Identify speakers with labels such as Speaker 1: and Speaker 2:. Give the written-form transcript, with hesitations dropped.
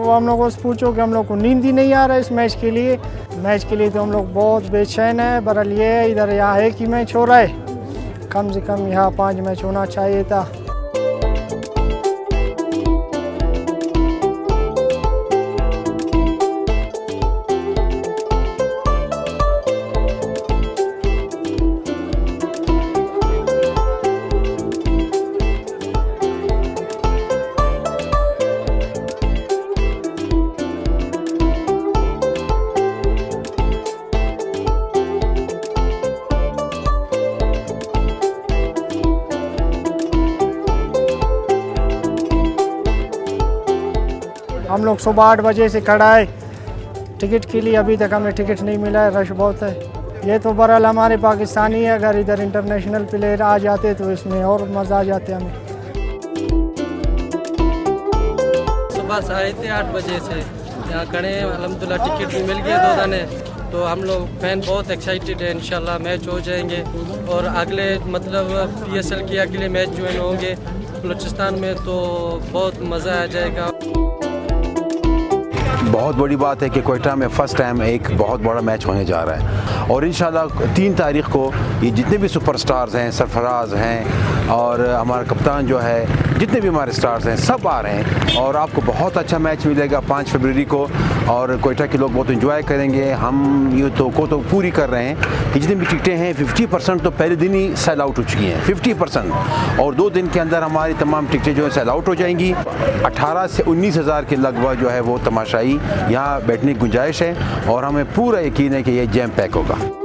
Speaker 1: वो हम लोगों से पूछो कि हम लोग को नींद ही नहीं आ रहा है इस मैच के लिए। मैच के लिए तो हम लोग बहुत बेचैन है। बहरहाल ये है इधर यहाँ एक ही मैच हो रहा है, कम से कम यहाँ 5 मैच होना चाहिए था। हम लोग सुबह 8 बजे से खड़ा है टिकट के लिए, अभी तक हमें टिकट नहीं मिला है, रश बहुत है। ये तो बहरहाल हमारे पाकिस्तानी है, अगर इधर इंटरनेशनल प्लेयर आ जाते तो इसमें और मज़ा आ जाते हमें।
Speaker 2: सुबह से आए थे 8 बजे से यहाँ खड़े हैं, अल्हम्दुलिल्लाह टिकट भी मिल गया 2 दाने। तो हम लोग फैन बहुत एक्साइटेड है, इंशाल्लाह मैच हो जाएंगे और अगले मतलब PSL के अगले मैच ज्वाइन होंगे बलूचिस्तान में, तो बहुत मज़ा आ जाएगा।
Speaker 3: बहुत बड़ी बात है कि क्वेटा में फ़र्स्ट टाइम एक बहुत बड़ा मैच होने जा रहा है और इंशाल्लाह 3 तारीख़ को ये जितने भी सुपरस्टार्स हैं, सरफराज हैं और हमारा कप्तान जो है, जितने भी हमारे स्टार्स हैं सब आ रहे हैं और आपको बहुत अच्छा मैच मिलेगा 5 फरवरी को। और क्वेटा के लोग बहुत एंजॉय करेंगे। हम ये तो पूरी कर रहे हैं कि जितनी भी टिकटें हैं 50% तो पहले दिन ही सेल आउट हो चुकी हैं, 50%, और 2 दिन के अंदर हमारी तमाम टिकटें जो है सेल आउट हो जाएंगी। 18 से 19 हज़ार के लगभग जो है वो तमाशाई यहाँ बैठने की गुंजाइश है और हमें पूरा यकीन है कि ये जैम पैक होगा।